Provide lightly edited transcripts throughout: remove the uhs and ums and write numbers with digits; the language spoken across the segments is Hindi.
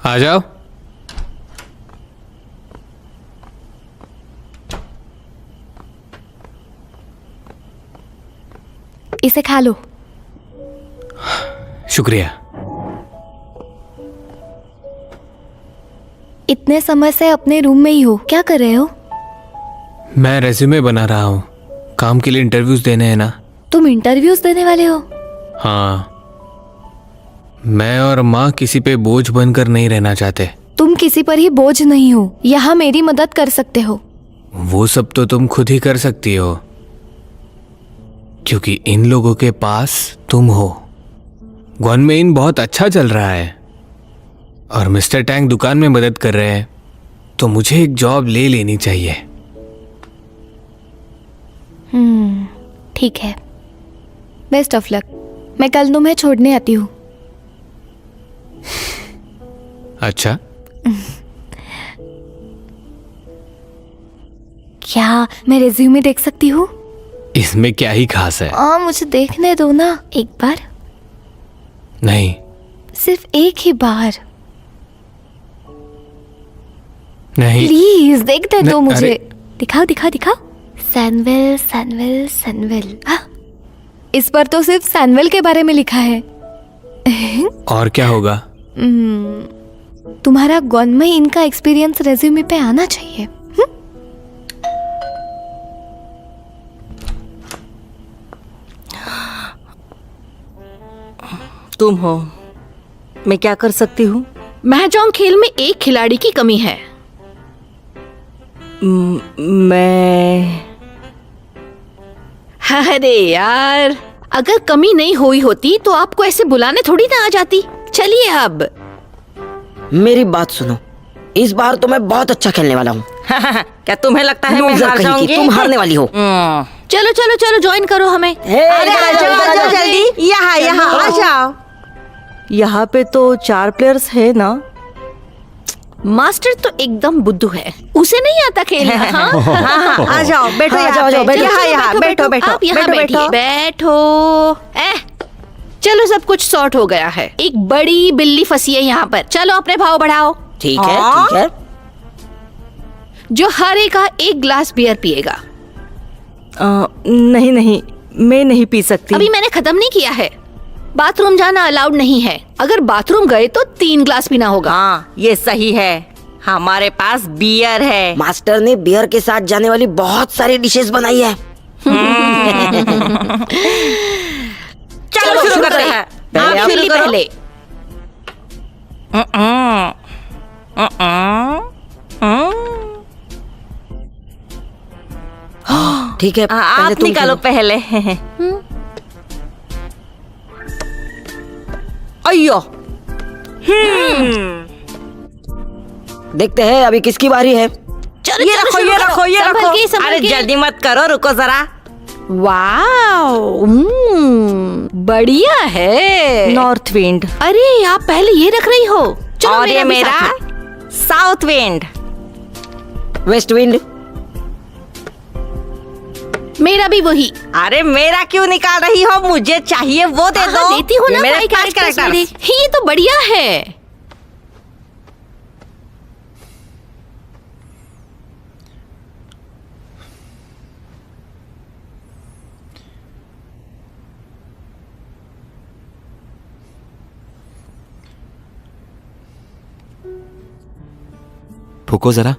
आ जाओ। इसे खा लो। शुक्रिया। इतने समय से अपने रूम में ही हो, क्या कर रहे हो? मैं रेज्यूमे बना रहा हूँ, काम के लिए इंटरव्यूज देने हैं ना। तुम इंटरव्यूज देने वाले हो? हाँ, मैं और माँ किसी पे बोझ बनकर नहीं रहना चाहते। तुम किसी पर ही बोझ नहीं हो, यहाँ मेरी मदद कर सकते हो। वो सब तो तुम खुद ही कर सकती हो, क्योंकि इन लोगों के पास तुम हो। ग्वानमेइन बहुत अच्छा चल रहा है और मिस्टर टैंग दुकान में मदद कर रहे हैं, तो मुझे एक जॉब ले लेनी चाहिए। ठीक है, बेस्ट ऑफ लक। मैं कल तुम्हें छोड़ने आती हूँ। अच्छा, क्या मैं रिज्यूमे देख सकती हूँ? इसमें क्या ही खास है? मुझे देखने दो ना एक बार। नहीं, सिर्फ एक ही बार नहीं, प्लीज देखने दो मुझे। अरे। दिखाओ दिखाओ दिखाओ। सैनविल सैनविल सैनविल। इस पर तो सिर्फ सैनविल के बारे में लिखा है। और क्या होगा? तुम्हारा ग्वानमेइन का एक्सपीरियंस रेज्यूमे पे आना चाहिए। तुम हो, मैं क्या कर सकती हूँ? महजोंग खेल में एक खिलाड़ी की कमी है। मैं अरे यार, अगर कमी नहीं हुई होती तो आपको ऐसे बुलाने थोड़ी ना आ जाती। चलिए अब। मेरी बात सुनो, इस बार तो मैं बहुत अच्छा खेलने वाला हूँ। क्या तुम्हें लगता है मैं लूजर हार कहीं की, जाऊंगी? तुम हारने वाली हो। चलो चलो चलो, ज्वाइन करो हमें। अरे आ जाओ जल्दी, यहाँ यहाँ आ जाओ। यहाँ पे तो 4 प्लेयर्स है ना? मास्टर तो एकदम बुद्धू है, उसे नहीं आता खेलना। हाँ? हाँ, आ जाओ, बैठो हाँ, यहाँ जाओ, पे। बैठो, यहाँ यहाँ बैठो बैठो आप यहाँ बैठो बैठिए, बैठो। बैठो। चलो, सब कुछ सॉर्ट हो गया है। एक बड़ी बिल्ली फंसी है यहाँ पर। चलो अपने भाव बढ़ाओ। ठीक है हाँ? ठीक है। जो हारेगा एक ग्लास बियर पिएगा। नहीं नहीं, मैं नहीं पी सकती। अभी मैंने खत्म नहीं किया है। बाथरूम जाना अलाउड नहीं है। अगर बाथरूम गए तो 3 ग्लास पीना होगा। हाँ, ये सही है। हमारे पास बियर है। मास्टर ने बियर के साथ जाने वाली बहुत सारी डिशेस बनाई है। चलो शुरू करते हैं। आप आप शुरू शुरू करो। पहले। ठीक है, पहले आप तुम निकालो खेलो। पहले। अयो, देखते हैं अभी किसकी बारी है। चलो ये चलो, रखो शुरू ये करो। रखो ये संभल रखो। के, संभल अरे के। जल्दी मत करो, रुको जरा। वाओ, बढ़िया है। North wind. अरे आप पहले ये रख रही हो। चलो और ये भी मेरा साथ में। South wind. West wind. मेरा भी वही। अरे मेरा क्यों निकाल रही हो? मुझे चाहिए वो दे दो। हाँ, देती हूँ ये ना। मेरे 5 5 characters कैरेक्टर्स। मेरे। ये तो बढ़िया है। फूको जरा।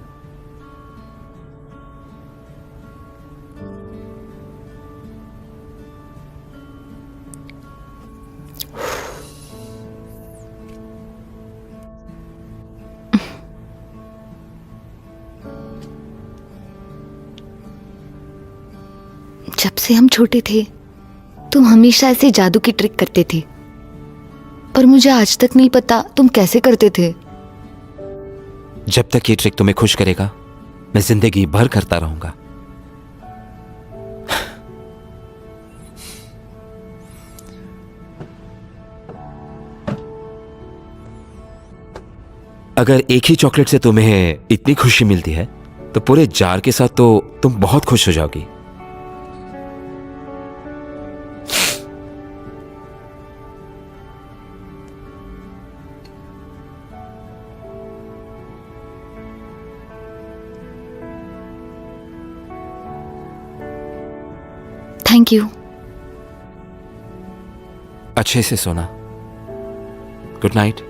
जब से हम छोटे थे तुम हमेशा ऐसे जादू की ट्रिक करते थे, पर मुझे आज तक नहीं पता तुम कैसे करते थे। जब तक ये ट्रिक तुम्हें खुश करेगा, मैं जिंदगी भर करता रहूंगा। अगर एक ही चॉकलेट से तुम्हें इतनी खुशी मिलती है, तो पूरे जार के साथ तो तुम बहुत खुश हो जाओगी। Thank you. अच्छे से सोना। Good night.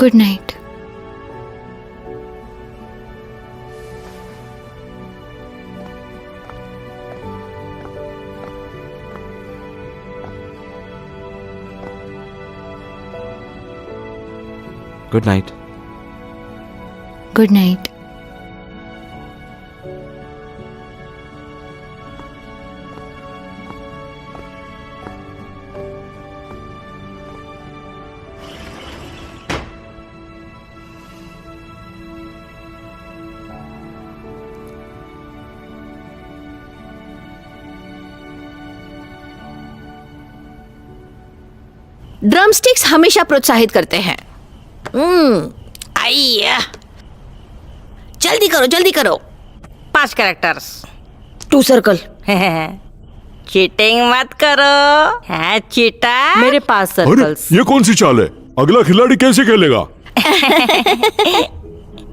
Good night. Good night. Good night. Drumsticks हमेशा प्रोत्साहित करते हैं। आइया, जल्दी करो जल्दी करो। 5 कैरेक्टर्स। 2 सर्कल। चीटिंग मत करो। है चीटा। मेरे पास अरे सर्कल्स। ये कौन सी चाल है? अगला खिलाड़ी कैसे खेलेगा?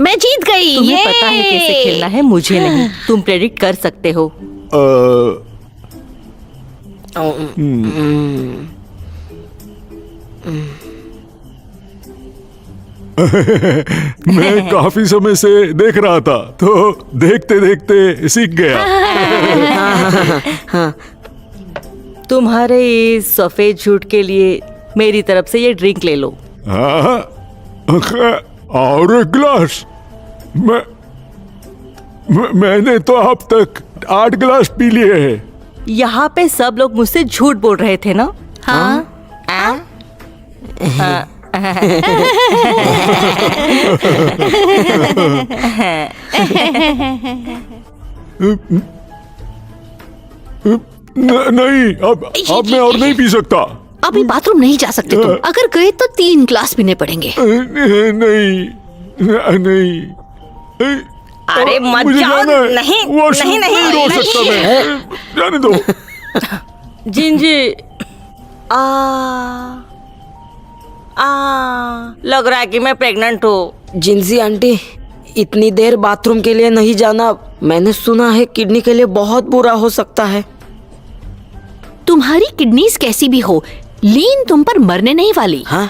मैं जीत गई। तुम्हें ये पता है कैसे खेलना है, मुझे नहीं। तुम प्रेडिक्ट कर सकते हो। मैं काफी समय से देख रहा था, तो देखते देखते सीख गया। तुम्हारे इस सफेद झूठ के लिए मेरी तरफ से ये ड्रिंक ले लो। हाँ, और एक गिलास। मैंने तो अब तक 8 गिलास पी लिए हैं। यहाँ पे सब लोग मुझसे झूठ बोल रहे थे ना? हाँ। नहीं, अब मैं और नहीं पी सकता। अभी बाथरूम नहीं जा सकते तुम। अगर गए तो 3 ग्लास पीने पड़ेंगे। नहीं नहीं। अरे मत मुझे जाओ। जाना है। नहीं वॉशरूम नहीं रो सकता मैं। जाने दो। जिंजी। लग रहा है कि मैं प्रेग्नेंट हूँ। जिंजी आंटी, इतनी देर बाथरूम के लिए नहीं जाना। मैंने सुना है किडनी के लिए बहुत बुरा हो सकता है। तुम्हारी किडनीज कैसी भी हो, लीन तुम पर मरने नहीं वाली। हाँ,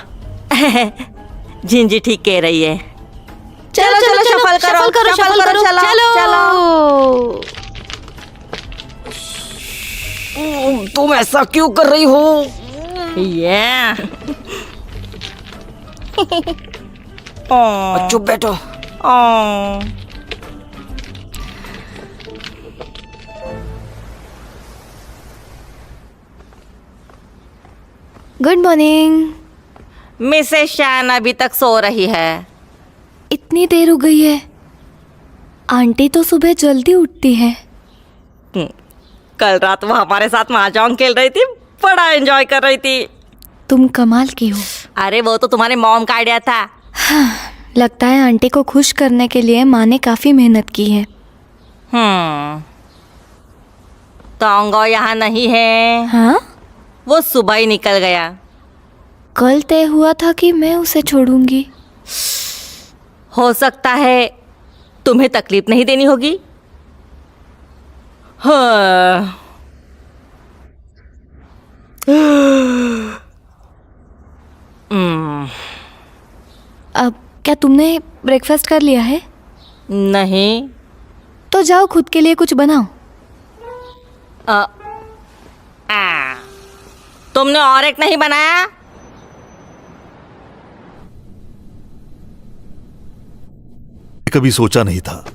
जिंजी ठीक कह रही है। चलो चलो शफल करो, शफल करो, चलो। तुम ऐसा क्यों कर रही हो? ये चुप बैठो। Good morning. मिसेस शान अभी तक सो रही है। इतनी देर हो गई है। आंटी तो सुबह जल्दी उठती है। कल रात वो हमारे साथ महाजोंग खेल रही थी, बड़ा एंजॉय कर रही थी। तुम कमाल की हो। अरे वो तो तुम्हारे मॉम का आइडिया था। लगता है आंटी को खुश करने के लिए माँ ने काफी मेहनत की है। तोंगो यहाँ नहीं है। हाँ, वो सुबह ही निकल गया। कल तय हुआ था कि मैं उसे छोड़ूंगी। हो सकता है तुम्हें तकलीफ नहीं देनी होगी। हाँ। अब क्या तुमने ब्रेकफास्ट कर लिया है? नहीं। तो जाओ खुद के लिए कुछ बनाओ। तुमने और एक नहीं बनाया? कभी सोचा नहीं था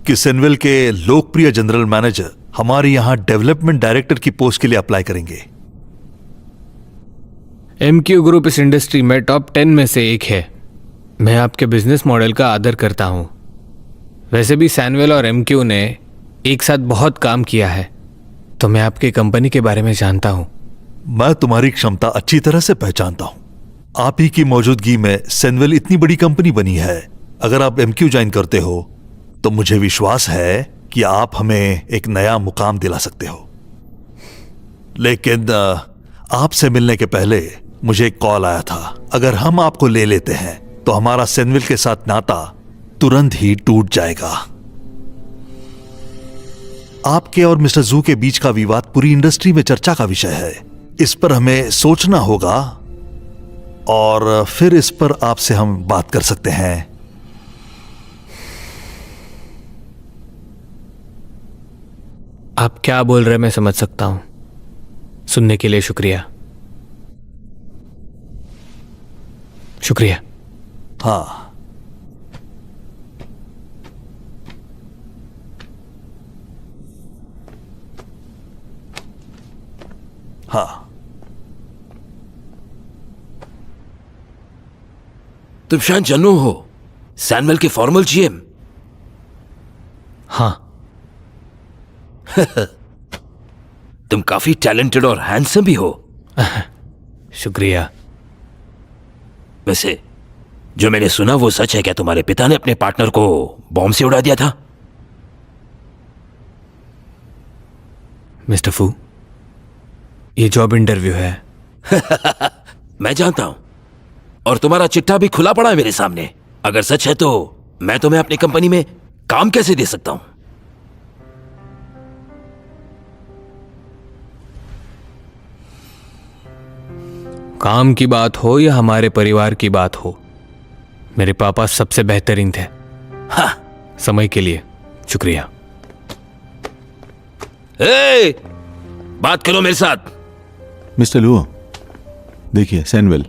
कि सेनवेल के लोकप्रिय जनरल मैनेजर हमारे यहां डेवलपमेंट डायरेक्टर की पोस्ट के लिए अप्लाई करेंगे। MQ ग्रुप इस इंडस्ट्री में टॉप 10 में से एक है। मैं आपके बिजनेस मॉडल का आदर करता हूं। वैसे भी सैनवेल और MQ ने एक साथ बहुत काम किया है, तो मैं आपकी कंपनी के बारे में जानता हूं। मैं तुम्हारी क्षमता अच्छी तरह से पहचानता हूं। आप ही की मौजूदगी में सेनवेल इतनी बड़ी कंपनी बनी है। अगर आप MQ ज्वाइन करते हो तो मुझे विश्वास है कि आप हमें एक नया मुकाम दिला सकते हो। लेकिन आपसे मिलने के पहले मुझे एक कॉल आया था। अगर हम आपको ले लेते हैं तो हमारा सेनवेल के साथ नाता तुरंत ही टूट जाएगा। आपके और मिस्टर जू के बीच का विवाद पूरी इंडस्ट्री में चर्चा का विषय है। इस पर हमें सोचना होगा और फिर इस पर आपसे हम बात कर सकते हैं। आप क्या बोल रहे हैं मैं समझ सकता हूं। सुनने के लिए शुक्रिया। शुक्रिया। हाँ, हाँ, तुम शान जन्नू हो, सैनवेल के फॉर्मल जीएम। हाँ, तुम काफी टैलेंटेड और हैंडसम भी हो। शुक्रिया। वैसे जो मैंने सुना वो सच है क्या? तुम्हारे पिता ने अपने पार्टनर को बॉम्ब से उड़ा दिया था? मिस्टर फू, ये जॉब इंटरव्यू है। मैं जानता हूं, और तुम्हारा चिट्ठा भी खुला पड़ा है मेरे सामने। अगर सच है तो मैं तुम्हें अपनी कंपनी में काम कैसे दे सकता हूं? काम की बात हो या हमारे परिवार की बात हो, मेरे पापा सबसे बेहतरीन थे। हाँ। समय के लिए शुक्रिया। ए, बात करो मेरे साथ। मिस्टर लू, देखिए सैनवेल।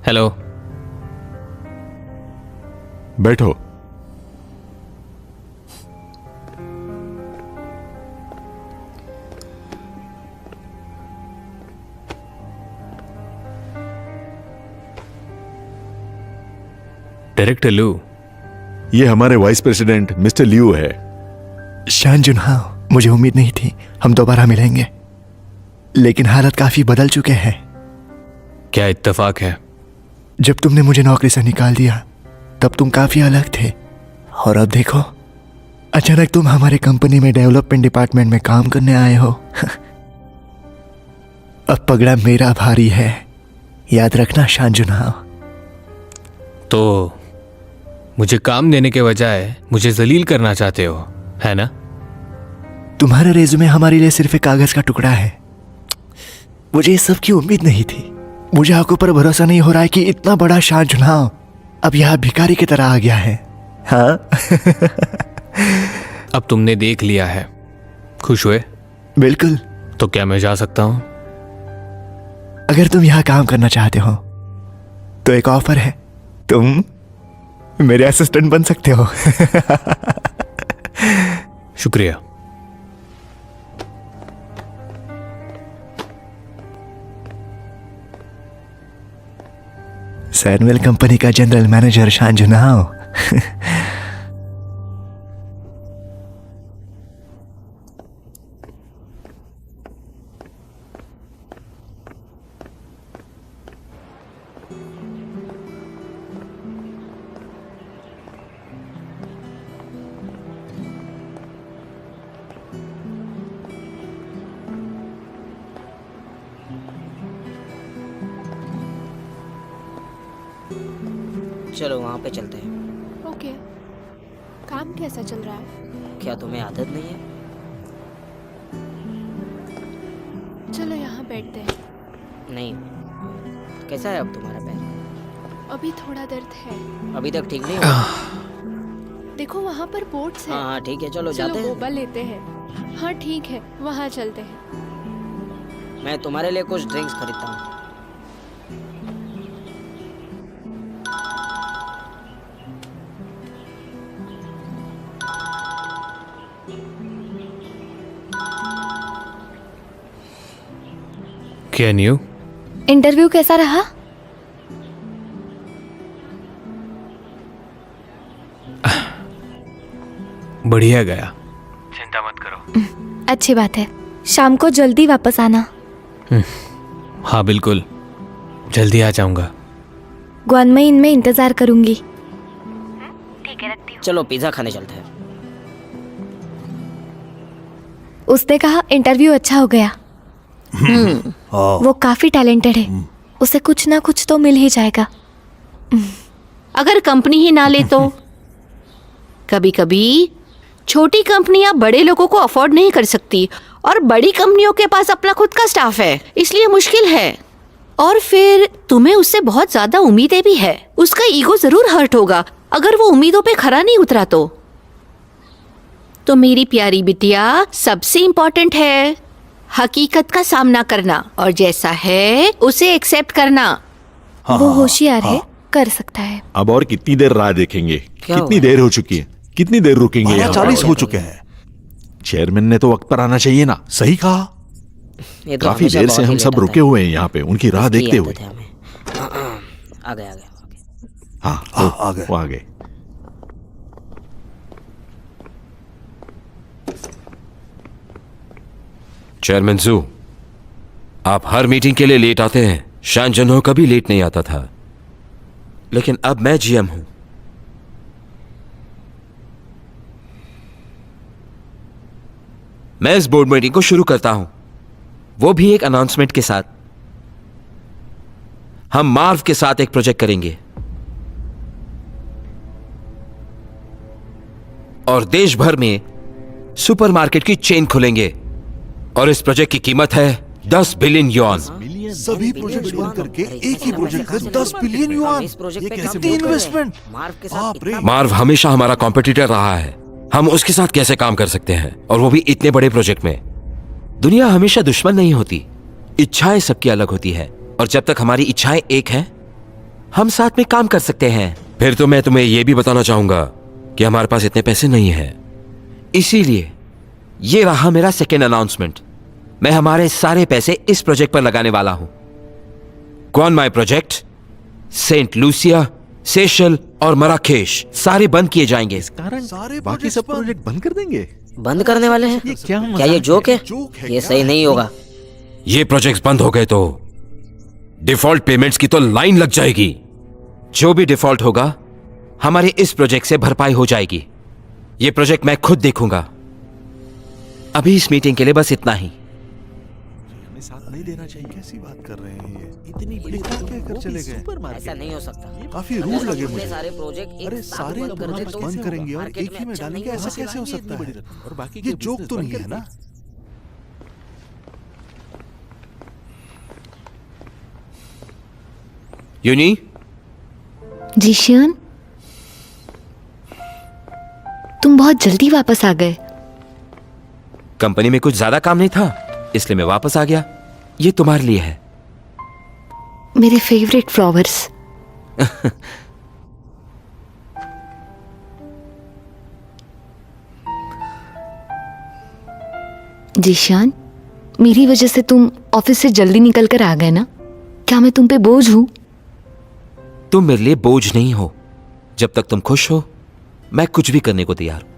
हेलो। बैठो। डायरेक्टर लू, ये हमारे वाइस प्रेसिडेंट मिस्टर लियू है। शान जुनहाओ, मुझे उम्मीद नहीं थी हम दोबारा मिलेंगे, लेकिन हालत काफी बदल चुके हैं। क्या इत्तेफाक है? जब तुमने मुझे नौकरी से निकाल दिया तब तुम काफी अलग थे, और अब देखो अचानक तुम हमारे कंपनी में डेवलपमेंट डिपार्टमेंट में काम करने आए हो। अब पगड़ा मेरा भारी है, याद रखना शान जुनहाओ। तो मुझे काम देने के बजाय मुझे जलील करना चाहते हो, है ना? तुम्हारा रेज़्यूमे हमारे लिए सिर्फ एक कागज का टुकड़ा है। मुझे इस सब की उम्मीद नहीं थी। मुझे आपके ऊपर भरोसा नहीं हो रहा है कि इतना बड़ा शान जुनहाओ अब यहाँ भिखारी की तरह आ गया है। हाँ। अब तुमने देख लिया है, खुश हुए? बिल्कुल। तो क्या मैं जा सकता हूं? अगर तुम यहाँ काम करना चाहते हो तो एक ऑफर है, तुम मेरे असिस्टेंट बन सकते हो। शुक्रिया। सैनवेल कंपनी का जनरल मैनेजर शान जुनहाओ। चलो वहाँ पे चलते हैं। ओके। काम कैसा चल रहा है? क्या तुम्हें आदत नहीं है? चलो यहाँ बैठते हैं। नहीं। कैसा है अब तुम्हारा पैर? अभी थोड़ा दर्द है। अभी तक ठीक नहीं हुआ? देखो वहाँ पर बोट्स हैं। हाँ ठीक है, चलो चलो जाते हैं। बोबा लेते हैं। हाँ ठीक है, वहाँ चलते हैं। मैं तुम्हारे लिए कुछ ड्रिंक्स खरीदता हूँ। Can you? इंटरव्यू कैसा रहा? बढ़िया गया, चिंता मत करो। अच्छी बात है। शाम को जल्दी वापस आना। हाँ बिल्कुल, जल्दी आ जाऊंगा। ग्वानमइन में इंतजार करूंगी। चलो पिज्जा खाने चलते हैं। उसने कहा इंटरव्यू अच्छा हो गया। वो काफी टैलेंटेड है, उसे कुछ ना कुछ तो मिल ही जाएगा। अगर कंपनी ही ना ले तो कभी कभी छोटी कंपनियां बड़े लोगों को अफोर्ड नहीं कर सकती और बड़ी कंपनियों के पास अपना खुद का स्टाफ है, इसलिए मुश्किल है। और फिर तुम्हें उससे बहुत ज्यादा उम्मीदें भी है। उसका ईगो जरूर हर्ट होगा अगर वो उम्मीदों पे खरा नहीं उतरा तो मेरी प्यारी बिटिया, सबसे इम्पोर्टेंट है हकीकत का सामना करना और जैसा है उसे एक्सेप्ट करना। वो होशियार है, कर सकता है। अब और कितनी देर राह देखेंगे? क्या कितनी हुआ? देर हो चुकी है? कितनी देर रुकेंगे यहाँ? 40 हो चुके हैं। चेयरमैन ने तो वक्त पर आना चाहिए ना। सही कहा। ये तो काफी हमेशा देर से बहुत ही हम सब लेट आता रुके है। हुए हैं यहाँ पे, उनकी राह इसकी देखते आदत हुए। है हमें। आ गए आ गए। हाँ, आ गए। वो आ गए। चेयरमैन जू, आप हर मीटिंग के लिए लेट आते हैं। शान जनहो कभी लेट नहीं आता था, लेकिन अब मैं जीएम हूं। मैं इस बोर्ड मीटिंग को शुरू करता हूं, वो भी एक अनाउंसमेंट के साथ। हम मार्व के साथ एक प्रोजेक्ट करेंगे और देश भर में सुपरमार्केट की चेन खोलेंगे और इस प्रोजेक्ट की कीमत है 10 बिलियन युआन। सभी प्रोजेक्ट बंद करके एक ही प्रोजेक्ट का 10 बिलियन युआन। ये कैसी इन्वेस्टमेंट? बाप रे। मार्व हमेशा हमारा कॉम्पिटिटर रहा है। हम उसके साथ कैसे काम कर सकते हैं, और वो भी इतने बड़े प्रोजेक्ट में। दुनिया हमेशा दुश्मन नहीं होती, इच्छाएं सबकी अलग होती है, और जब तक हमारी इच्छाएं एक हैं, हम साथ में काम कर सकते हैं। फिर तो मैं तुम्हें यह भी बताना चाहूंगा कि हमारे पास इतने पैसे नहीं हैं, इसीलिए ये रहा मेरा सेकेंड अनाउंसमेंट। मैं हमारे सारे पैसे इस प्रोजेक्ट पर लगाने वाला हूं। कौन my project, Saint Lucia, Seychelles और मराकेश सारे बंद किए जाएंगे। सारे बाकी सब प्रोजेक्ट बंद कर देंगे? बंद करने वाले हैं? क्या ये जोक है? ये सही नहीं होगा। ये प्रोजेक्ट्स बंद हो गए तो डिफॉल्ट पेमेंट्स की तो लाइन लग जाएगी। जो भी डिफॉल्ट होगा हमारे इस प्रोजेक्ट से भरपाई हो जाएगी। ये प्रोजेक्ट मैं खुद देखूंगा। अभी इस मीटिंग के लिए बस इतना ही। हमें साथ नहीं देना चाहिए। कैसी बात कर रहे हैं ये? इतनी बड़ी बात कहकर चले गए। ऐसा नहीं हो सकता। काफी रूड लगे मुझे। सारे प्रोजेक्ट एक अरे साथ सारे बंद कर दे प्रोजेक्ट तो बंद करेंगे और मार्केट एक ही में अच्छा डालेंगे, नहीं ऐसा होगा। कैसे हो सकता है? और बाकी ये जोक तो नहीं है ना? यूनी, जी शियान, तुम बहुत जल्दी वापस आ गए। कंपनी में कुछ ज्यादा काम नहीं था, इसलिए मैं वापस आ गया। ये तुम्हारे लिए है। मेरे फेवरेट फ्लावर्स। जीशान, मेरी वजह से तुम ऑफिस से जल्दी निकल कर आ गए ना? क्या मैं तुम पे बोझ हूं? तुम मेरे लिए बोझ नहीं हो। जब तक तुम खुश हो, मैं कुछ भी करने को तैयार हूं।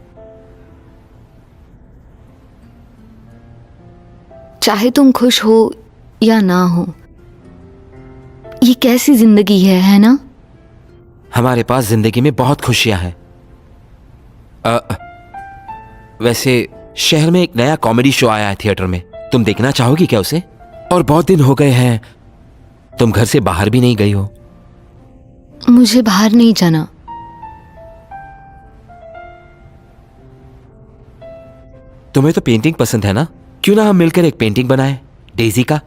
चाहे तुम खुश हो या ना हो, ये कैसी जिंदगी है ना? हमारे पास जिंदगी में बहुत खुशियां हैं। वैसे शहर में एक नया कॉमेडी शो आया है थिएटर में, तुम देखना चाहोगी क्या उसे? और बहुत दिन हो गए हैं तुम घर से बाहर भी नहीं गई हो। मुझे बाहर नहीं जाना। तुम्हें तो पेंटिंग पसंद है ना? क्यों ना हम मिलकर एक पेंटिंग बनाएं, डेजी का।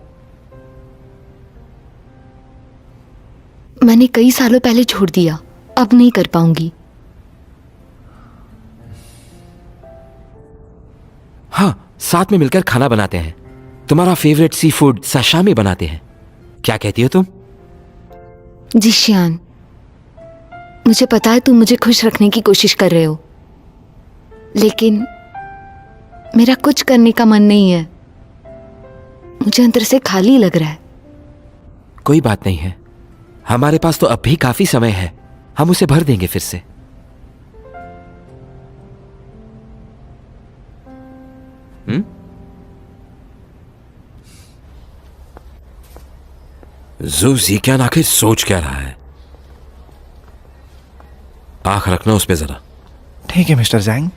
मैंने कई सालों पहले छोड़ दिया, अब नहीं कर पाऊंगी। हाँ, साथ में मिलकर खाना बनाते हैं। तुम्हारा फेवरेट सी फूड साशामी बनाते हैं। क्या कहती हो तुम? जी शियान, मुझे पता है तुम मुझे खुश रखने की कोशिश कर रहे हो, लेकिन मेरा कुछ करने का मन नहीं है। मुझे अंदर से खाली लग रहा है। कोई बात नहीं है, हमारे पास तो अब भी काफी समय है, हम उसे भर देंगे फिर से। ज़ी क्या आखिर सोच क्या रहा है? आंख रखना उस पे जरा। ठीक है मिस्टर जैंग।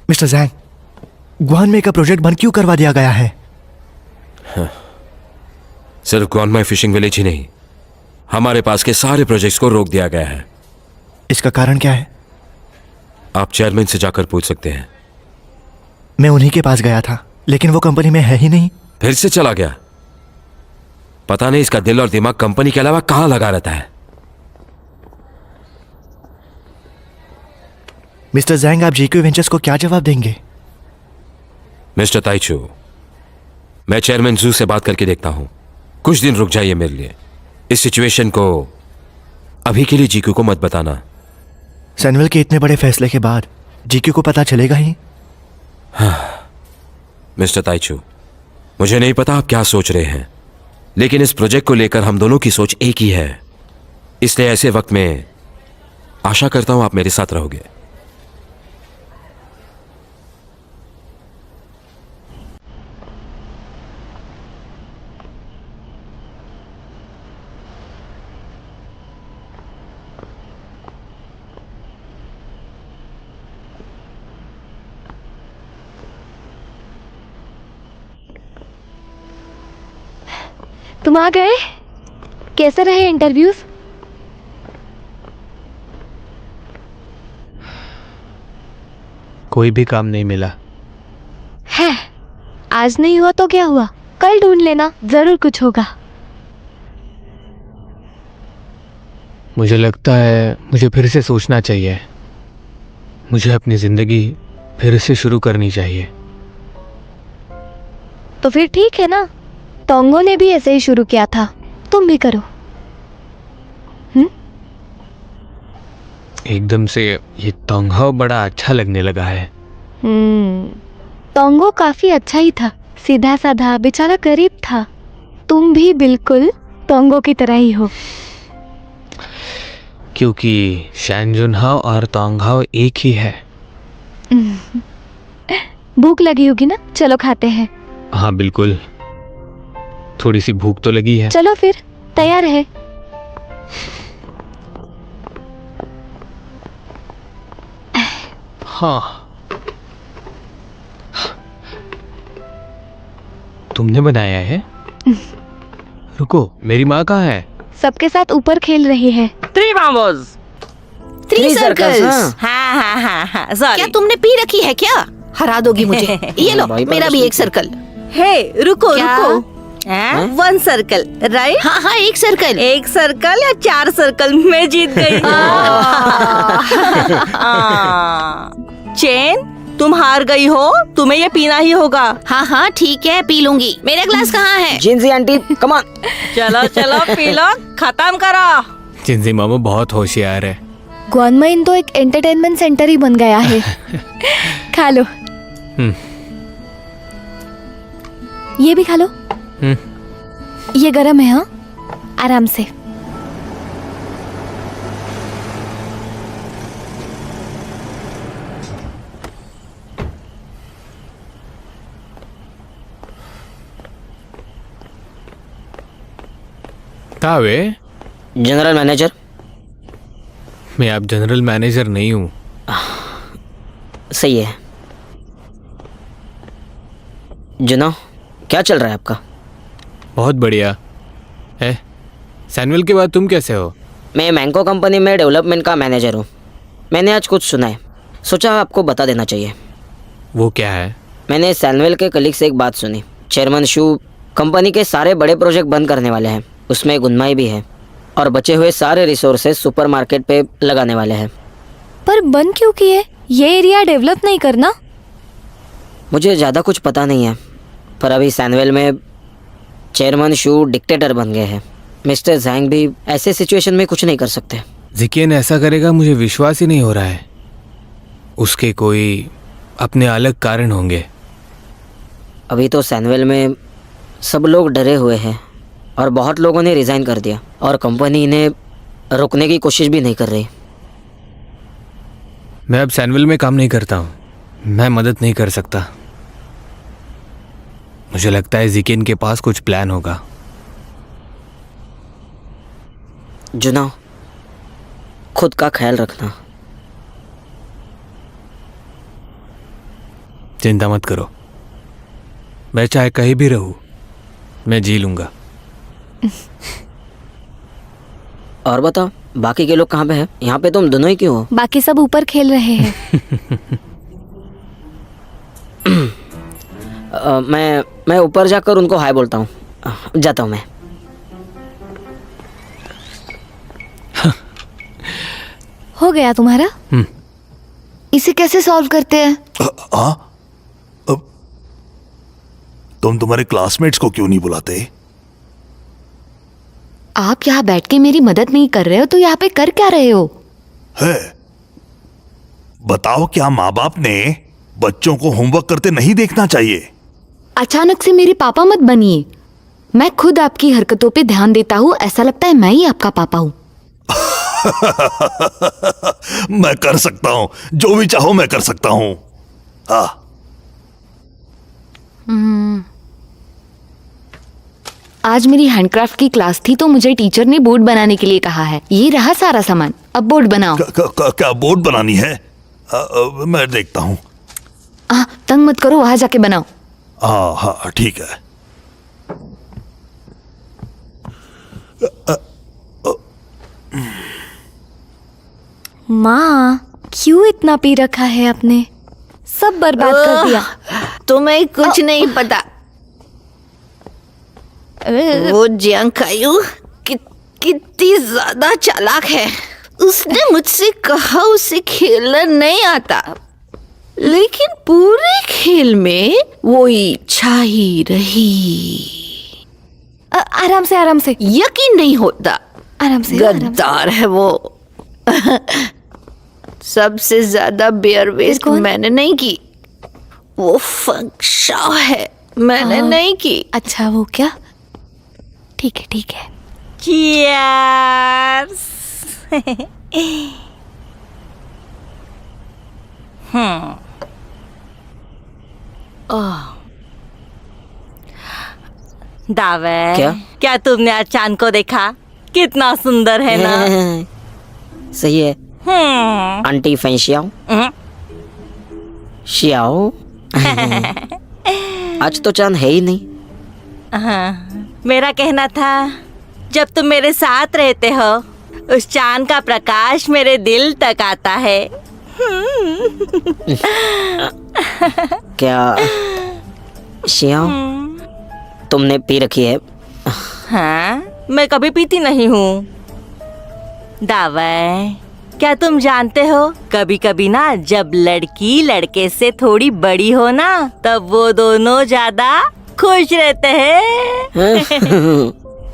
मिस्टर जैंग, ग्वानमे का प्रोजेक्ट बंद क्यों करवा दिया गया है? सिर्फ ग्वानमाई फिशिंग विलेज ही नहीं, हमारे पास के सारे प्रोजेक्ट्स को रोक दिया गया है। इसका कारण क्या है? आप चेयरमैन से जाकर पूछ सकते हैं। मैं उन्हीं के पास गया था, लेकिन वो कंपनी में है ही नहीं। फिर से चला गया। पता नहीं इसका दिल और दिमाग कंपनी के अलावा कहां लगा रहता है। मिस्टर जैंग, आप जीक्यू वेंचर्स को क्या जवाब देंगे? मिस्टर ताइचू, मैं चेयरमैन जू से बात करके देखता हूं। कुछ दिन रुक जाइए मेरे लिए। इस सिचुएशन को अभी के लिए जीक्यू को मत बताना। सैनुअल के इतने बड़े फैसले के बाद जीक्यू को पता चलेगा ही। मिस्टर ताइचू, मुझे नहीं पता आप क्या सोच रहे हैं, लेकिन इस प्रोजेक्ट को लेकर हम दोनों की सोच एक ही है। इसलिए ऐसे वक्त में आशा करता हूं आप मेरे साथ रहोगे। तुम आ गए? कैसे रहे इंटरव्यूज? कोई भी काम नहीं मिला है। आज नहीं हुआ तो क्या हुआ, कल ढूंढ लेना, जरूर कुछ होगा। मुझे लगता है मुझे फिर से सोचना चाहिए। मुझे अपनी जिंदगी फिर से शुरू करनी चाहिए। तो फिर ठीक है ना, तोंगो ने भी ऐसे ही शुरू किया था, तुम भी करो। एकदम से ये तोंगो बड़ा अच्छा लगने लगा है। तोंगो काफी अच्छा ही था, सीधा साधा, बेचारा गरीब था। तुम भी बिल्कुल तोंगो की तरह ही हो। क्योंकि शैनजुनहाओ और तोंगहाओ एक ही है। भूख लगी होगी ना, चलो खाते हैं। हाँ बिल्कुल, थोड़ी सी भूख तो लगी है। चलो फिर, तैयार है। हाँ, तुमने बनाया है? रुको, मेरी माँ कहाँ है? सबके साथ ऊपर खेल रही है। थ्री मामोज। Three circles. हाँ, क्या सॉरी। तुमने पी रखी है क्या? हरा दोगी मुझे। ये लो, मेरा भी एक सर्कल। हे, रुको क्या? रुको। One circle, right? हाँ हाँ, एक सर्कल। एक सर्कल या 4 सर्कल? मैं जीत गई। चेन, तुम हार गई हो, तुम्हें ये पीना ही होगा। हाँ हाँ ठीक है, पी लूंगी। मेरा ग्लास कहाँ है? जिंजी आंटी, कम ऑन। चलो चलो पी लो, खत्म करो। चिंजी मामा बहुत होशियार है। ग्वानमाइन तो एक एंटरटेनमेंट सेंटर ही बन गया है। खा लो। ये भी खा लो। ये गरम है। हाँ, आराम से। तावे, जनरल मैनेजर। मैं अब जनरल मैनेजर नहीं हूँ। सही है। जुनो, क्या चल रहा है आपका? बहुत बढ़िया है। सैनुअल के बाद तुम कैसे हो? मैं मैंको कंपनी में डेवलपमेंट का मैनेजर हूँ। मैंने आज कुछ सुना है, सोचा आपको बता देना चाहिए। वो क्या है? मैंने सैनुअल के कलीग से एक बात सुनी। चेयरमैन शू कंपनी के सारे बड़े प्रोजेक्ट बंद करने वाले हैं, उसमें गुनमाई भी है, और बचे हुए सारे रिसोर्सेज सुपरमार्केट पे लगाने वाले हैं। पर बंद क्यों किए? ये एरिया डेवलप नहीं करना? मुझे ज़्यादा कुछ पता नहीं है, पर अभी सैनुअल में चेयरमैन शू डिक्टेटर बन गए हैं। मिस्टर जैंग भी ऐसे सिचुएशन में कुछ नहीं कर सकते। जिकियन ऐसा करेगा, मुझे विश्वास ही नहीं हो रहा है। उसके कोई अपने अलग कारण होंगे। अभी तो सैनुअल में सब लोग डरे हुए हैं और बहुत लोगों ने रिज़ाइन कर दिया, और कंपनी इन्हें रोकने की कोशिश भी नहीं कर रही। मैं अब सैनुअल में काम नहीं करता हूँ, मैं मदद नहीं कर सकता। मुझे लगता है जिकियन के पास कुछ प्लान होगा। जुनाओ, खुद का ख्याल रखना। चिंता मत करो, मैं चाहे कहीं भी रहूं, मैं जी लूंगा। और बताओ बाकी के लोग कहाँ पे हैं? यहाँ पे तुम दोनों ही क्यों हो? बाकी सब ऊपर खेल रहे हैं। मैं ऊपर जाकर उनको हाय बोलता हूँ। जाता हूँ मैं। हो गया तुम्हारा? इसे कैसे सॉल्व करते हैं? तुम तुम्हारे क्लासमेट्स को क्यों नहीं बुलाते? आप यहाँ बैठ के मेरी मदद नहीं कर रहे हो तो यहाँ पे कर क्या रहे हो? है बताओ, क्या माँ बाप ने बच्चों को होमवर्क करते नहीं देखना चाहिए? अचानक से मेरे पापा मत बनिए। मैं खुद आपकी हरकतों पे ध्यान देता हूँ, ऐसा लगता है मैं ही आपका पापा हूँ। मैं कर सकता हूँ, जो भी चाहो मैं कर सकता हूँ। आज मेरी हैंडक्राफ्ट की क्लास थी तो मुझे टीचर ने बोर्ड बनाने के लिए कहा है। ये रहा सारा सामान, अब बोर्ड बनाओ। क्या बोर्ड बनानी है? मैं देखता हूँ। तंग मत करो, वहां जाके बनाओ। हाँ ठीक है। माँ, क्यों इतना पी रखा है आपने? सब बर्बाद कर दिया। तुम्हें कुछ नहीं पता। वो जियांग कितनी ज्यादा चालाक है। उसने मुझसे कहा उसे खेलना नहीं आता, लेकिन पूरे खेल में वो इच्छा ही रही। आराम से आराम से। यकीन नहीं होता। आराम से। गद्दार है वो। सबसे ज्यादा बेयर वेस्ट मैंने नहीं की। वो फंक्शा है, मैंने नहीं की। अच्छा वो क्या? ठीक है ठीक है। Cheers! दावे, क्या तुमने आज चांद को देखा? कितना सुंदर है ना? सही है। आंटी फैंशियाओ शियाओ। आज तो चांद है ही नहीं। मेरा कहना था, जब तुम मेरे साथ रहते हो उस चांद का प्रकाश मेरे दिल तक आता है। क्या शियाओ तुमने पी रखी है? हाँ, मैं कभी पीती नहीं हूँ। दावे, क्या तुम जानते हो, कभी कभी ना जब लड़की लड़के से थोड़ी बड़ी हो ना, तब वो दोनों ज्यादा खुश रहते हैं।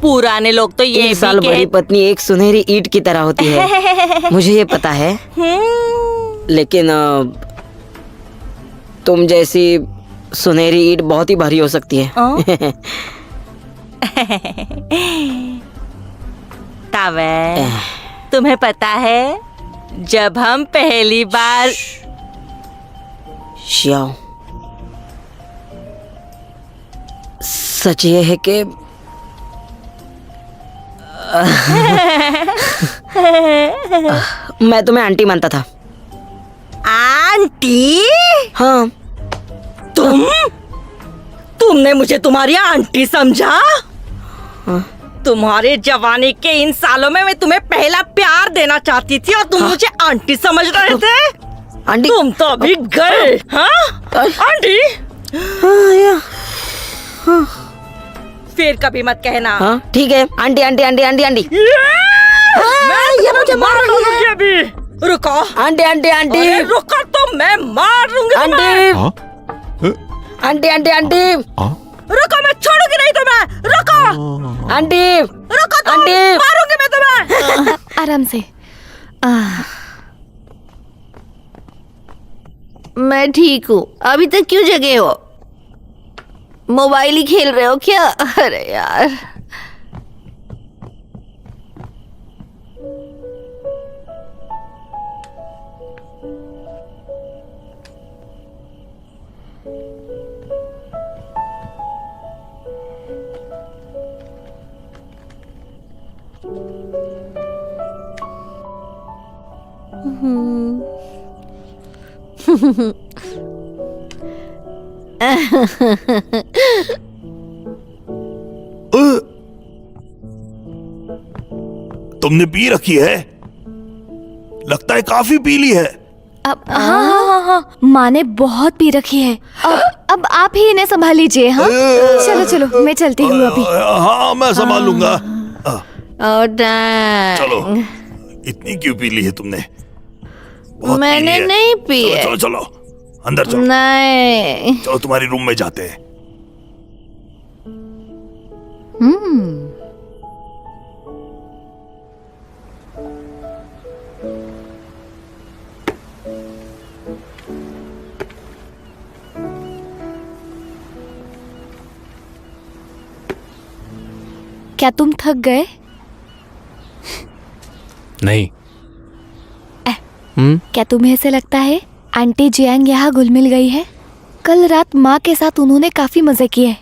पुराने लोग तो ये 3 साल बड़ी पत्नी एक सुनहरी ईंट की तरह होती है। मुझे ये पता है, लेकिन तुम जैसी सुनहरी ईंट बहुत ही भारी हो सकती है। तावे, तुम्हें पता है, जब हम पहली बार शियाओ, सच ये है कि मैं तुम्हें आंटी मानता था। आंटी? हाँ। तुमने मुझे तुम्हारी आंटी समझा? हाँ। तुम्हारे जवानी के इन सालों में मैं तुम्हें पहला प्यार देना चाहती थी और तुम मुझे आंटी समझ रहे थे? आंटी, तुम तो अभी गए। हाँ आंटी? हाँ। फिर कभी मत कहना। हाँ ठीक है। Aunty aunty aunty aunty aunty. ये मुझे मार रही है अभी। रुको आंटी आंटी आंटी। रुको तो मैं मारूंगी आंटी। Aunty aunty aunty. रुको, मैं छोड़ूंगी नहीं तुम्हें। रुको आंटी। रुको तो आंटी। मारूंगी मैं तुम्हें। आराम से। मैं ठीक हूँ। अभी तक क्यों जगे हो? मोबाइल ही खेल रहे हो क्या? अरे यार। तुमने पी रखी है? लगता है काफी पी ली है। अब हाँ, माँ ने बहुत पी रखी है। अब आप ही इन्हें संभाल लीजिए। हाँ, चलो चलो, मैं चलती हूँ अभी। हाँ, मैं संभाल लूंगा। और डैड, चलो, इतनी क्यों पी ली है तुमने? बहुत मैंने पी ली है। नहीं पी चलो, है। चलो चलो अंदर चलो। नहीं। चलो तुम्हारी रूम में जाते हैं। क्या तुम थक गए? नहीं। क्या तुम्हें ऐसे लगता है आंटी जियांग यहाँ घुल मिल गई है? कल रात माँ के साथ उन्होंने काफी मजे किए।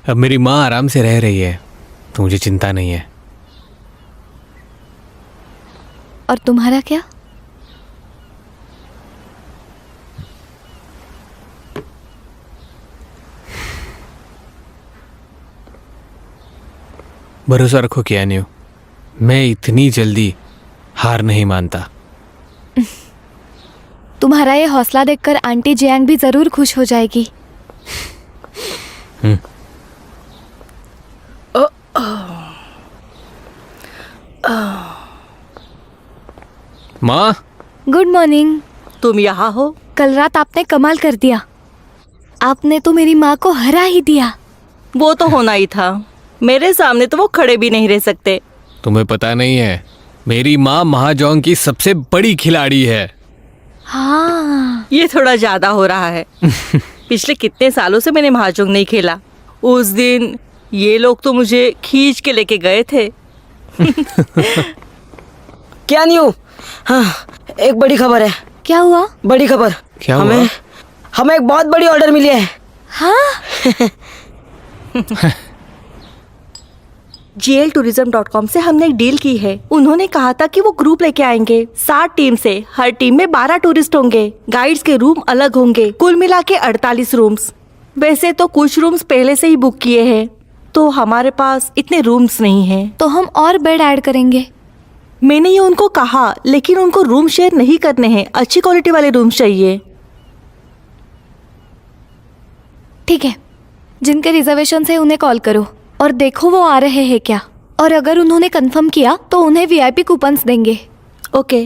अब मेरी माँ आराम से रह रही है तो मुझे चिंता नहीं है। और तुम्हारा क्या? भरोसा रखो कियान्यू, मैं इतनी जल्दी हार नहीं मानता। तुम्हारा ये हौसला देखकर आंटी जियांग भी जरूर खुश हो जाएगी। माँ, गुड मॉर्निंग। तुम यहाँ हो? कल रात आपने कमाल कर दिया। आपने तो मेरी माँ को हरा ही दिया। वो तो होना ही था। मेरे सामने तो वो खड़े भी नहीं रह सकते। तुम्हें पता नहीं है, मेरी माँ महाजोंग की सबसे बड़ी खिलाड़ी है। हाँ, ये थोड़ा ज्यादा हो रहा है। पिछले कितने सालों से मैंने महाजोंग नहीं खेला। उस दिन ये लोग तो मुझे खींच के लेके गए थे। क्या नहीं हो? हाँ, एक बड़ी खबर है। क्या हुआ? बड़ी खबर। क्या हुआ? हमें एक बहुत बड़ी ऑर्डर मिली है। हाँ, GLTourism.com से हमने एक डील की है। उन्होंने कहा था कि वो ग्रुप लेके आएंगे 60 टीम से। हर टीम में 12 टूरिस्ट होंगे। गाइड्स के रूम अलग होंगे। कुल मिला के 48 रूम्स। वैसे तो कुछ रूम्स पहले से ही बुक किए हैं, तो हमारे पास इतने रूम्स नहीं हैं। तो हम और बेड ऐड करेंगे। मैंने ये उनको कहा, लेकिन उनको रूम शेयर नहीं करने हैं। अच्छी क्वालिटी वाले रूम चाहिए। ठीक है, जिनके रिजर्वेशन है उन्हें कॉल करो और देखो वो आ रहे हैं क्या। और अगर उन्होंने कंफर्म किया तो उन्हें VIP कूपन्स देंगे। ओके।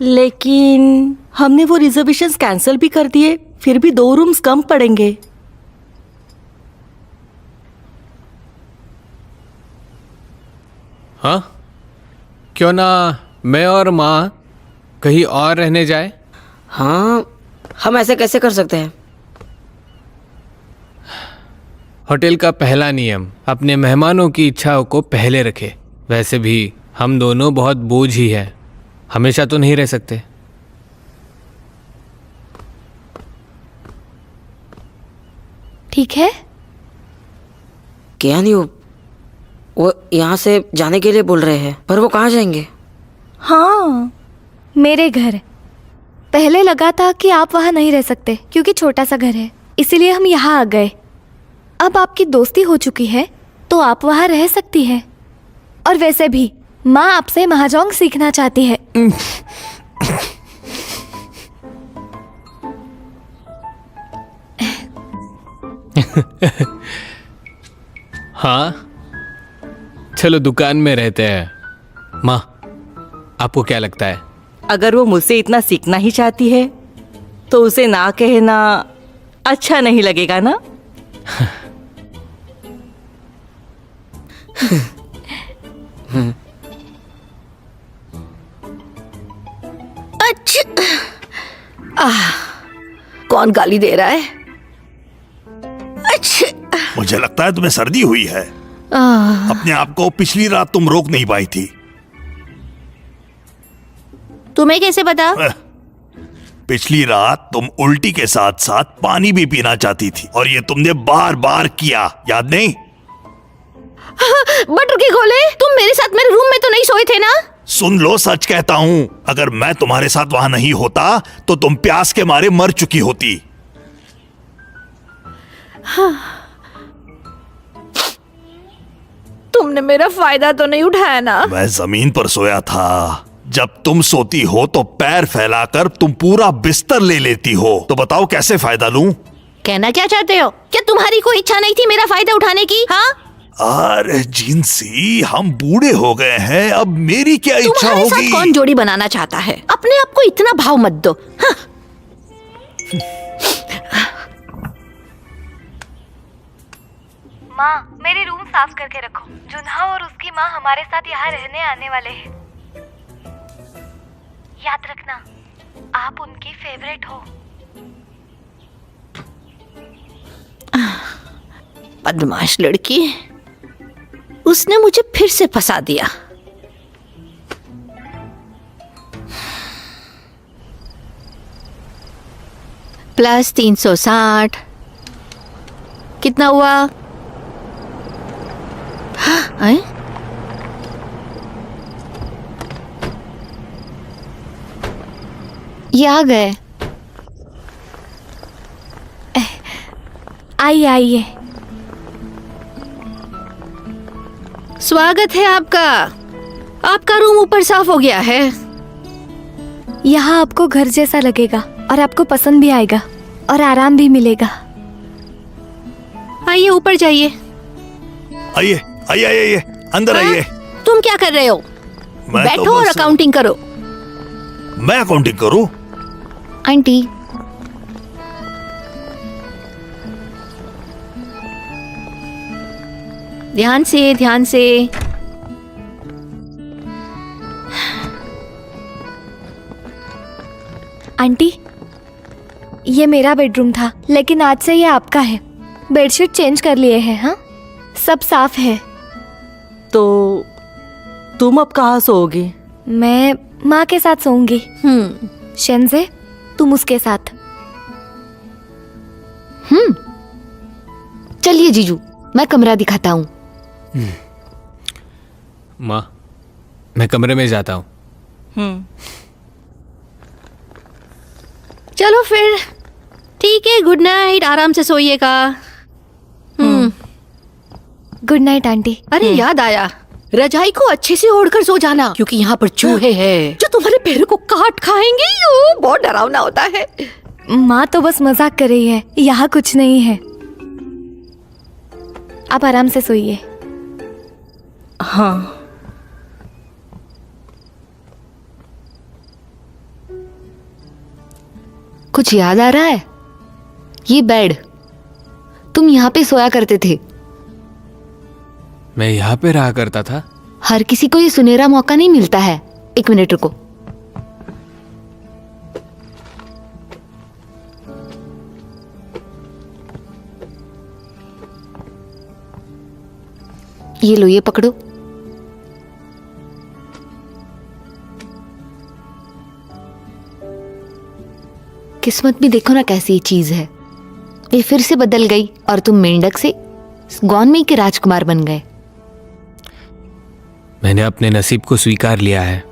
लेकिन हमने वो रिजर्वेशंस कैंसिल भी कर दिए, फिर भी 2 रूम्स कम पड़ेंगे। हाँ, क्यों ना मैं और माँ कहीं और रहने जाए? हाँ, हम ऐसे कैसे कर सकते हैं? होटल का पहला नियम अपने मेहमानों की इच्छाओं को पहले रखे। वैसे भी हम दोनों बहुत बोझ ही हैं, हमेशा तो नहीं रह सकते। ठीक है। क्या नहीं हो? वो यहाँ से जाने के लिए बोल रहे हैं, पर वो कहाँ जाएंगे? हाँ, मेरे घर। पहले लगा था कि आप वहाँ नहीं रह सकते क्योंकि छोटा सा घर है, इसीलिए हम यहाँ आ गए। अब आपकी दोस्ती हो चुकी है तो आप वहाँ रह सकती है। और वैसे भी माँ आपसे महाजोंग सीखना चाहती है। हाँ, चलो दुकान में रहते हैं। माँ, आपको क्या लगता है? अगर वो मुझसे इतना सीखना ही चाहती है तो उसे ना कहना अच्छा नहीं लगेगा ना? कौन गाली दे रहा है? मुझे लगता है तुम्हें सर्दी हुई है। अपने आप को पिछली रात तुम रोक नहीं पाई थी। तुम्हें कैसे पता? पिछली रात तुम उल्टी के साथ साथ पानी भी पीना चाहती थी और ये तुमने बार बार किया, याद नहीं? बटर के गोले, तुम मेरे साथ मेरे रूम में तो नहीं सोए थे ना? सुन लो, सच कहता हूं, अगर मैं तुम्हारे साथ वहां नहीं होता तो तुम प्यास के मारे मर चुकी होती। तुमने मेरा फायदा तो नहीं उठाया ना? मैं जमीन पर सोया था। जब तुम सोती हो तो पैर फैलाकर तुम पूरा बिस्तर ले लेती हो, तो बताओ कैसे फायदा लूं? कहना क्या चाहते हो? क्या तुम्हारी कोई इच्छा नहीं थी मेरा फायदा उठाने की? हाँ, अरे जिंसी, हम बूढ़े हो गए हैं, अब मेरी क्या इच्छा तुम्हारे होगी? साथ कौन जोड़ी बनाना चाहता है? अपने आप को इतना भाव मत दो। हाँ। माँ, मेरी रूम साफ करके रखो। जुन्हा और उसकी माँ हमारे साथ यहाँ रहने आने वाले हैं। याद रखना, आप उनकी फेवरेट हो। बदमाश लड़की, उसने मुझे फिर से फंसा दिया। प्लस 360 कितना हुआ? हैं? ये आ गए। आइए आइए। स्वागत है आपका। आपका रूम ऊपर साफ हो गया है। यहाँ आपको घर जैसा लगेगा और आपको पसंद भी आएगा और आराम भी मिलेगा। आइए ऊपर जाइए। आइए आइए आइए, अंदर हाँ? आइए। तुम क्या कर रहे हो? मैं बैठो तो और बस- अकाउंटिंग करो। मैं अकाउंटिंग करूं? आंटी, ध्यान से, ध्यान से। आंटी, ये मेरा बेडरूम था, लेकिन आज से ये आपका है। बेडशीट चेंज कर लिए हैं। हाँ, सब साफ है। तो तुम अब कहाँ सोओगी? मैं माँ के साथ सोऊंगी। शेंजे, तुम उसके साथ। चलिए जीजू, मैं कमरा दिखाता हूँ। माँ, मैं कमरे में जाता हूँ। चलो फिर ठीक है, गुड नाइट। आराम से सोइएगा। Good night aunty. अरे याद आया, रजाई को अच्छे से ओढ़कर सो जाना, क्योंकि यहाँ पर चूहे हैं जो तुम्हारे पैरों को काट खाएंगे। यो, बहुत डरावना होता है। माँ तो बस मजाक कर रही है, यहाँ कुछ नहीं है। आप आराम से सोइए। हाँ। कुछ याद आ रहा है? ये बेड, तुम यहाँ पे सोया करते थे। मैं यहाँ पे रहा करता था। हर किसी को ये सुनहरा मौका नहीं मिलता है। एक मिनट रुको। ये लो, ये पकड़ो। किस्मत भी देखो ना कैसी चीज है। ये फिर से बदल गई और तुम मेंढक से गौनमेई के राजकुमार बन गए। मैंने अपने नसीब को स्वीकार लिया है।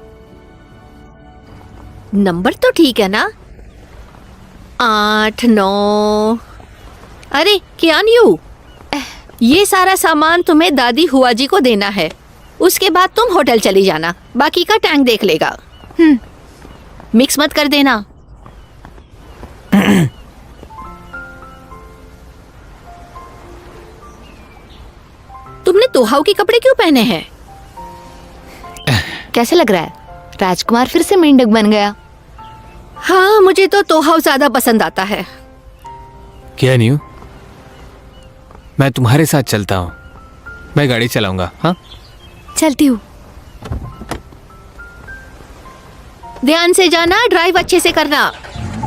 नंबर तो ठीक है ना? 8, 9। अरे कियानयू, ये सारा सामान तुम्हें दादी हुआ जी को देना है। उसके बाद तुम होटल चली जाना, बाकी का टैंक देख लेगा। मिक्स मत कर देना। तुमने तोहाऊ के कपड़े क्यों पहने हैं? कैसे लग रहा है? राजकुमार फिर से मेंढक बन गया। हाँ, मुझे तो तोहाऊ ज्यादा पसंद आता है। क्या न्यू? मैं तुम्हारे साथ चलता हूँ। मैं गाड़ी चलाऊंगा। हाँ, चलती हूँ। ध्यान से जाना, ड्राइव अच्छे से करना,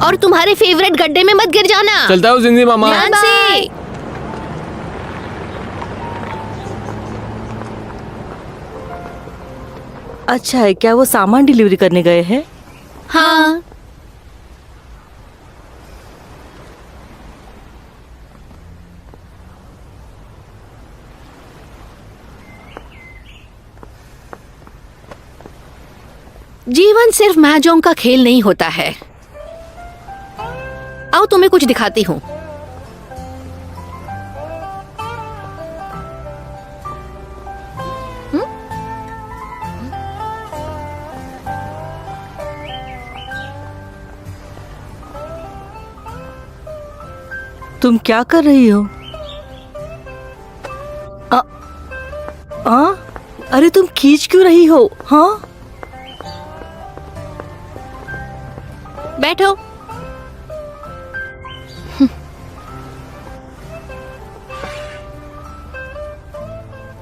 और तुम्हारे फेवरेट गड्ढे में मत गिर जाना। चलता हूँ जिंदी मामा। ध्यान से। अच्छा है क्या, वो सामान डिलीवरी करने गए हैं? हाँ। जीवन सिर्फ महजों का खेल नहीं होता है। आओ तुम्हें कुछ दिखाती हूँ। तुम क्या कर रही हो? अरे तुम खींच क्यों रही हो? हाँ, बैठो।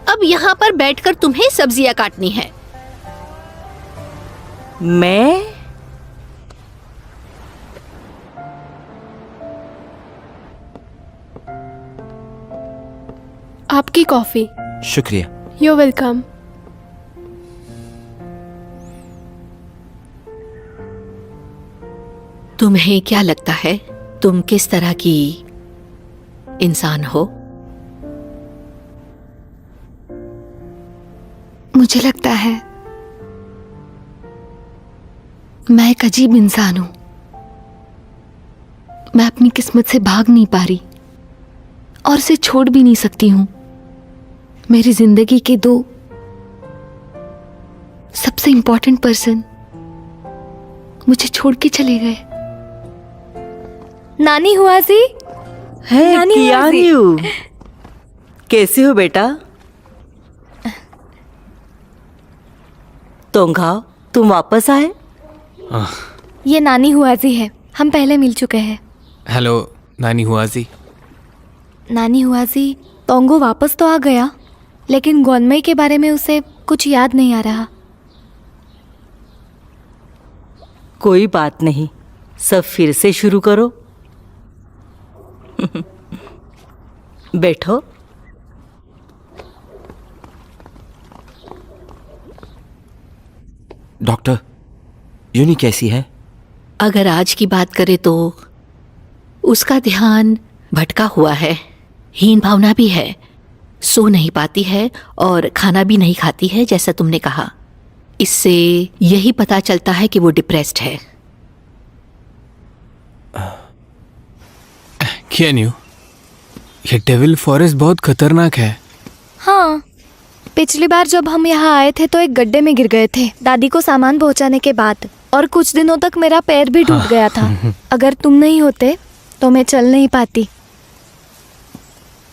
अब यहाँ पर बैठकर तुम्हें सब्जियां काटनी है। मैं? आपकी कॉफी। शुक्रिया। You welcome. तुम्हें क्या लगता है तुम किस तरह की इंसान हो? मुझे लगता है मैं एक अजीब इंसान हूं। मैं अपनी किस्मत से भाग नहीं पा रही और उसे छोड़ भी नहीं सकती हूं। मेरी जिंदगी के दो सबसे इंपॉर्टेंट पर्सन मुझे छोड़ के चले गए। नानी हुआ सी। है नानी कियान्यू। कैसे हो बेटा? तोंघाओ, तुम वापस आए? ये नानी हुआजी है, हम पहले मिल चुके हैं। हेलो नानी हुआजी। नानी हुआजी, तोंगो वापस तो आ गया, लेकिन गोन्मई के बारे में उसे कुछ याद नहीं आ रहा। कोई बात नहीं, सब फिर से शुरू करो। बैठो। डॉक्टर, यूनी कैसी है? अगर आज की बात करें तो उसका ध्यान भटका हुआ है, हीन भावना भी है, सो नहीं पाती है और खाना भी नहीं खाती है जैसा तुमने कहा। इससे यही पता चलता है कि वो डिप्रेस्ड है। कियान्यू, ये डेविल फॉरेस्ट बहुत खतरनाक है। हाँ, पिछली बार जब हम यहाँ आए थे तो एक गड्ढे में गिर गए थे दादी को सामान पहुँचाने के बाद, और कुछ दिनों तक मेरा पैर भी टूट गया था। अगर तुम नहीं होते तो मैं चल नहीं पाती।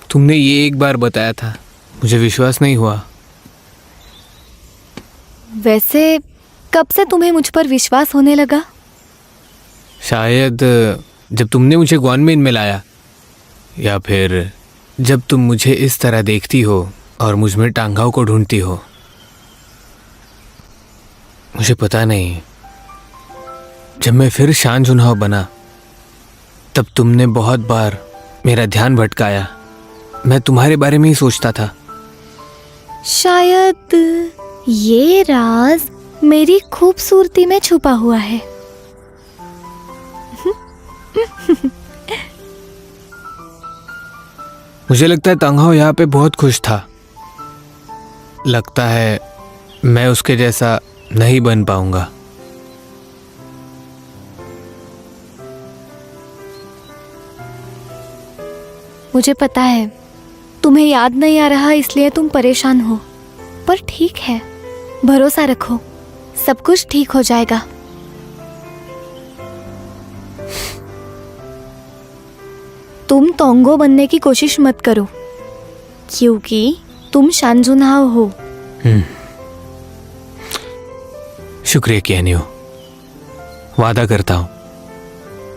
तुमने ये एक बार बताया था, मुझे विश्वास नहीं हुआ। वैसे कब से तुम्हें मुझ पर विश्वास होने लगा? शायद जब तुमने मुझे ग्वानमेन में लाया, या फिर जब तुम मुझे इस तरह देखती हो और मुझ में टांगाओं को ढूंढती हो। मुझे पता नहीं, जब मैं फिर शान जुनहाव बना तब तुमने बहुत बार मेरा ध्यान भटकाया। मैं तुम्हारे बारे में ही सोचता था। शायद ये राज मेरी खूबसूरती में छुपा हुआ है। मुझे लगता है तांघाओ यहाँ पे बहुत खुश था। लगता है मैं उसके जैसा नहीं बन पाऊंगा। मुझे पता है तुम्हें याद नहीं आ रहा, इसलिए तुम परेशान हो, पर ठीक है, भरोसा रखो, सब कुछ ठीक हो जाएगा। तुम तोंगो बनने की कोशिश मत करो, क्योंकि तुम शान जुनहाव हो। शुक्रिया कियान्यू, वादा करता हूँ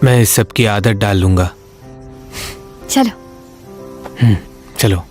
मैं इस सब की आदत डाल लूंगा। चलो। चलो।